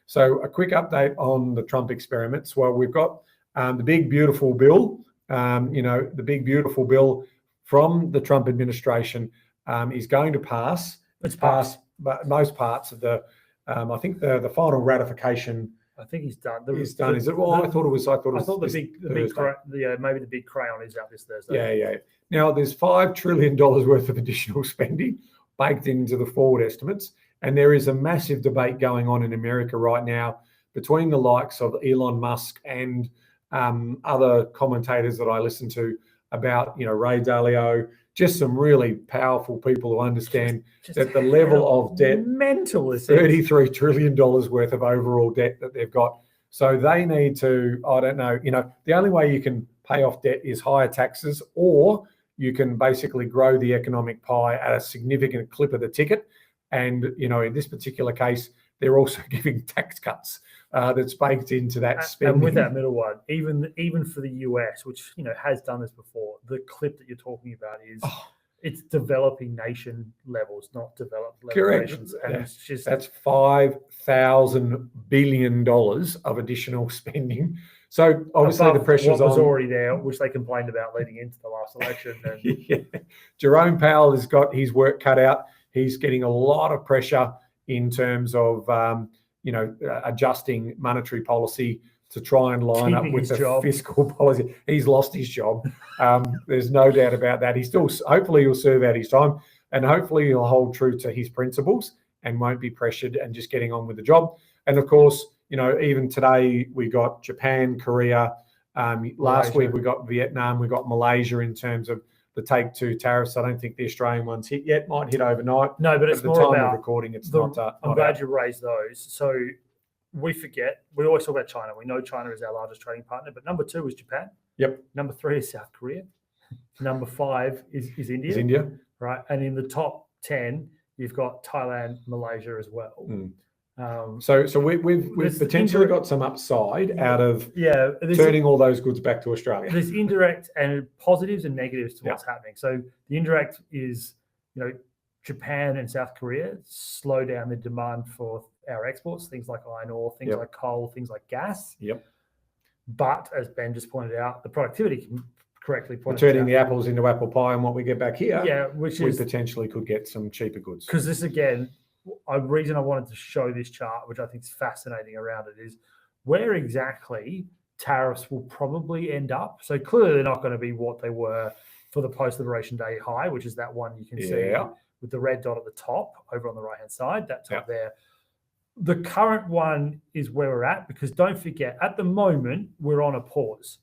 So a quick update on the Trump experiments. Well, we've got the big, beautiful bill. The big, beautiful bill from the Trump administration is going to pass. It's passed, but most parts of the, I think the final ratification. I think he's done. Is done. Is it? Well, I thought maybe the big crayon is out this Thursday. Yeah. Now there's $5 trillion worth of additional spending baked into the forward estimates, and there is a massive debate going on in America right now between the likes of Elon Musk and other commentators that I listen to about, Ray Dalio, just some really powerful people who understand that the level of debt, mental is $33 trillion worth of overall debt that they've got. So they need to, I don't know, the only way you can pay off debt is higher taxes, or you can basically grow the economic pie at a significant clip of the ticket. And, in this particular case, they're also giving tax cuts that's baked into that spending. And with that middle one, even for the US, which, has done this before, the clip that you're talking about is it's developing nation levels, not developed nations. And it's just, that's $5,000 billion of additional spending. So obviously the pressure's what was on. already there, which they complained about leading into the last election. And Jerome Powell has got his work cut out. He's getting a lot of pressure in terms of, adjusting monetary policy to try and line up with the fiscal policy. He's lost his job. There's no doubt about that. Hopefully he'll serve out his time, and hopefully he'll hold true to his principles and won't be pressured and just getting on with the job. And of course, even today we got Japan, Korea. Last week we got Vietnam, we got Malaysia in terms of the take 2 tariffs. I don't think the Australian one's hit yet. Might hit overnight. No, but it's at the more time about of recording. It's I'm glad out. you raised those. So we forget. We always talk about China. We know China is our largest trading partner, but number 2 is Japan. Yep. Number 3 is South Korea. Number 5 is India. Is India. Right, and in the top 10, you've got Thailand, Malaysia as well. So we've potentially got some upside out of turning all those goods back to Australia. There's indirect and positives and negatives to what's happening. So the indirect is, Japan and South Korea slow down the demand for our exports, things like iron ore, things like coal, things like gas. Yep. But as Ben just pointed out, the productivity can correctly pointed turning out. the apples into apple pie, and what we get back here, we potentially could get some cheaper goods. Because this, again, a reason I wanted to show this chart, which I think is fascinating around it, is where exactly tariffs will probably end up. So clearly they're not going to be what they were for the post-Liberation Day high, which is that one you can see with the red dot at the top over on the right-hand side, that top there. The current one is where we're at, because don't forget, at the moment, we're on a pause.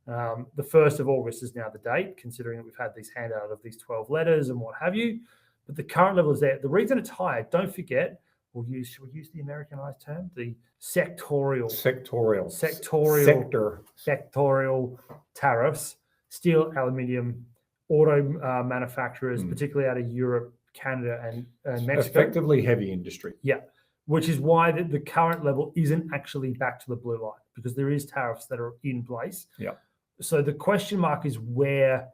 The 1st of August is now the date, considering that we've had these handout of these 12 letters and what have you. But the current level is there. The reason it's higher, don't forget, should we use the Americanized term? The sectorial tariffs, steel, aluminium, auto manufacturers, particularly out of Europe, Canada, and Mexico. Effectively heavy industry. Yeah, which is why the current level isn't actually back to the blue line, because there is tariffs that are in place. Yeah. So the question mark is where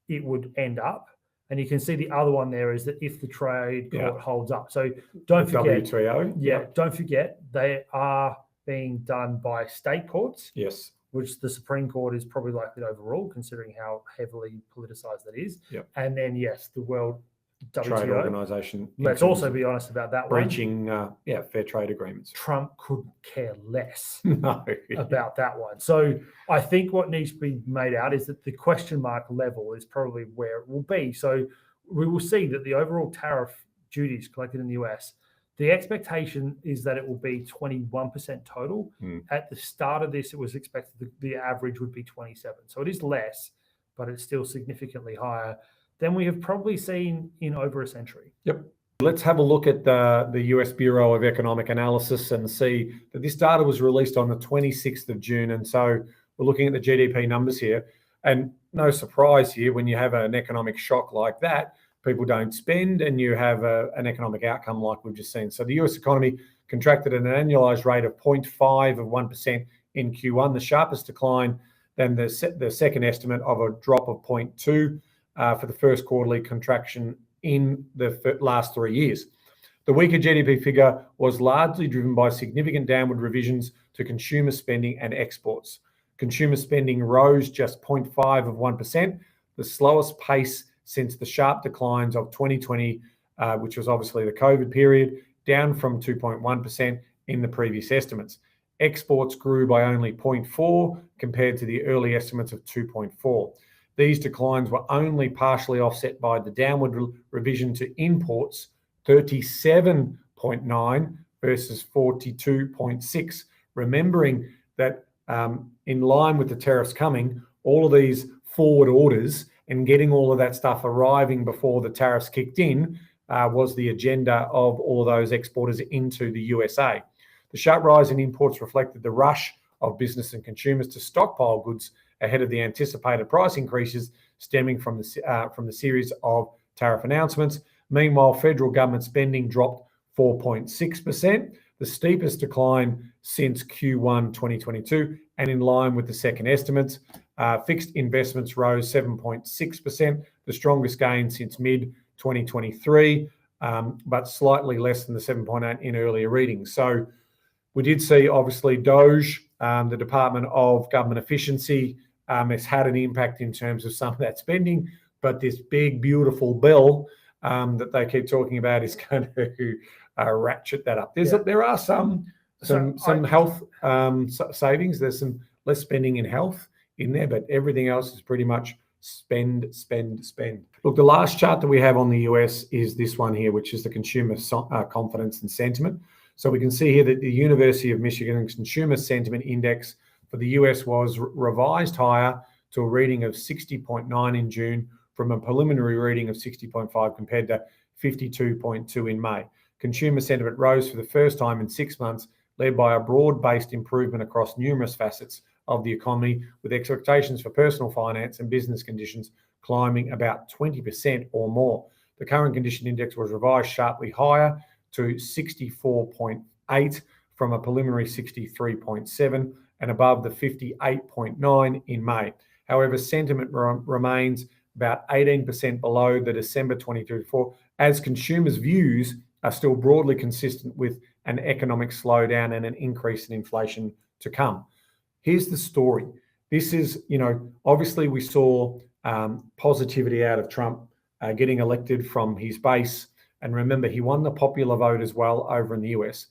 it would end up. And you can see the other one there is that if the trade court holds up. So don't forget. WTO. Don't forget, they are being done by state courts. Yes. Which the Supreme Court is probably likely to overrule, considering how heavily politicized that is. Yep. And then, yes, the World Trade WTO. Organization. Let's also be honest about that breaching, fair trade agreements. Trump couldn't care less about that one. So I think what needs to be made out is that the question mark level is probably where it will be. So we will see that the overall tariff duties collected in the US, the expectation is that it will be 21% total. At the start of this, it was expected the average would be 27. So it is less, but it's still significantly higher than we have probably seen in over a century. Yep. Let's have a look at the US Bureau of Economic Analysis and see that this data was released on the 26th of June. And so we're looking at the GDP numbers here. And no surprise here, when you have an economic shock like that, people don't spend, and you have an economic outcome like we've just seen. So the US economy contracted at an annualized rate of 0.1% in Q1, the sharpest decline than the second estimate of a drop of 0.2%. For the first quarterly contraction in the last 3 years. The weaker GDP figure was largely driven by significant downward revisions to consumer spending and exports. Consumer spending rose just 0.5%, the slowest pace since the sharp declines of 2020, which was obviously the COVID period, down from 2.1% in the previous estimates. Exports grew by only 0.4% compared to the early estimates of 2.4%. These declines were only partially offset by the downward revision to imports, 37.9 versus 42.6. Remembering that in line with the tariffs coming, all of these forward orders and getting all of that stuff arriving before the tariffs kicked in was the agenda of all of those exporters into the USA. The sharp rise in imports reflected the rush of business and consumers to stockpile goods ahead of the anticipated price increases stemming from the series of tariff announcements. Meanwhile, federal government spending dropped 4.6%, the steepest decline since Q1 2022, and in line with the second estimates. Fixed investments rose 7.6%, the strongest gain since mid-2023, but slightly less than the 7.8 in earlier readings. So we did see, obviously, DOGE, the Department of Government Efficiency, has had an impact in terms of some of that spending, but this big, beautiful bill that they keep talking about is going to ratchet that up. There are some health savings. There's some less spending in health in there, but everything else is pretty much spend. Look, the last chart that we have on the US is this one here, which is the consumer confidence and sentiment. So we can see here that the University of Michigan's Consumer Sentiment Index for the US was revised higher to a reading of 60.9 in June from a preliminary reading of 60.5 compared to 52.2 in May. Consumer sentiment rose for the first time in 6 months, led by a broad-based improvement across numerous facets of the economy, with expectations for personal finance and business conditions climbing about 20% or more. The current condition index was revised sharply higher to 64.8 from a preliminary 63.7 and above the 58.9 in May. However, sentiment remains about 18% below the December 2024, as consumers' views are still broadly consistent with an economic slowdown and an increase in inflation to come. Here's the story. This is, obviously we saw positivity out of Trump getting elected from his base. And remember, he won the popular vote as well over in the US.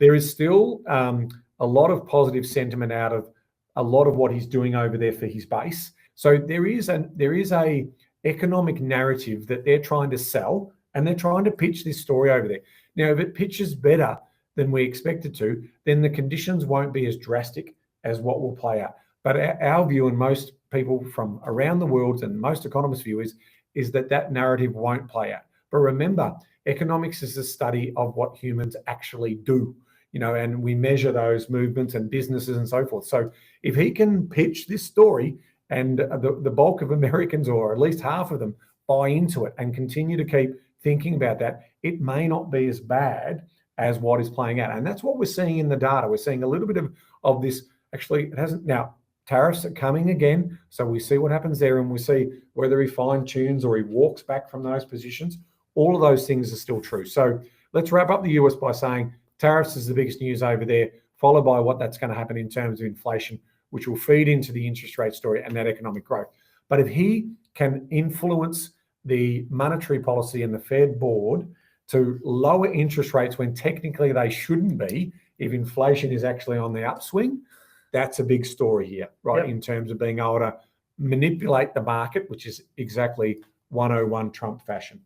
There is still a lot of positive sentiment out of a lot of what he's doing over there for his base. So there is a economic narrative that they're trying to sell, and they're trying to pitch this story over there. Now, if it pitches better than we expect it to, then the conditions won't be as drastic as what will play out. But our view, and most people from around the world and most economists' view, is that narrative won't play out. But remember, economics is a study of what humans actually do, and we measure those movements and businesses and so forth. So if he can pitch this story and the bulk of Americans, or at least half of them, buy into it and continue to keep thinking about that, it may not be as bad as what is playing out. And that's what we're seeing in the data. We're seeing a little bit of this. Actually, it hasn't. Now, tariffs are coming again. So we see what happens there, and we see whether he fine tunes or he walks back from those positions. All of those things are still true. So let's wrap up the US by saying tariffs is the biggest news over there, followed by what that's going to happen in terms of inflation, which will feed into the interest rate story and that economic growth. But if he can influence the monetary policy and the Fed board to lower interest rates when technically they shouldn't be, if inflation is actually on the upswing, that's a big story here, right? Yep. In terms of being able to manipulate the market, which is exactly 101 Trump fashion.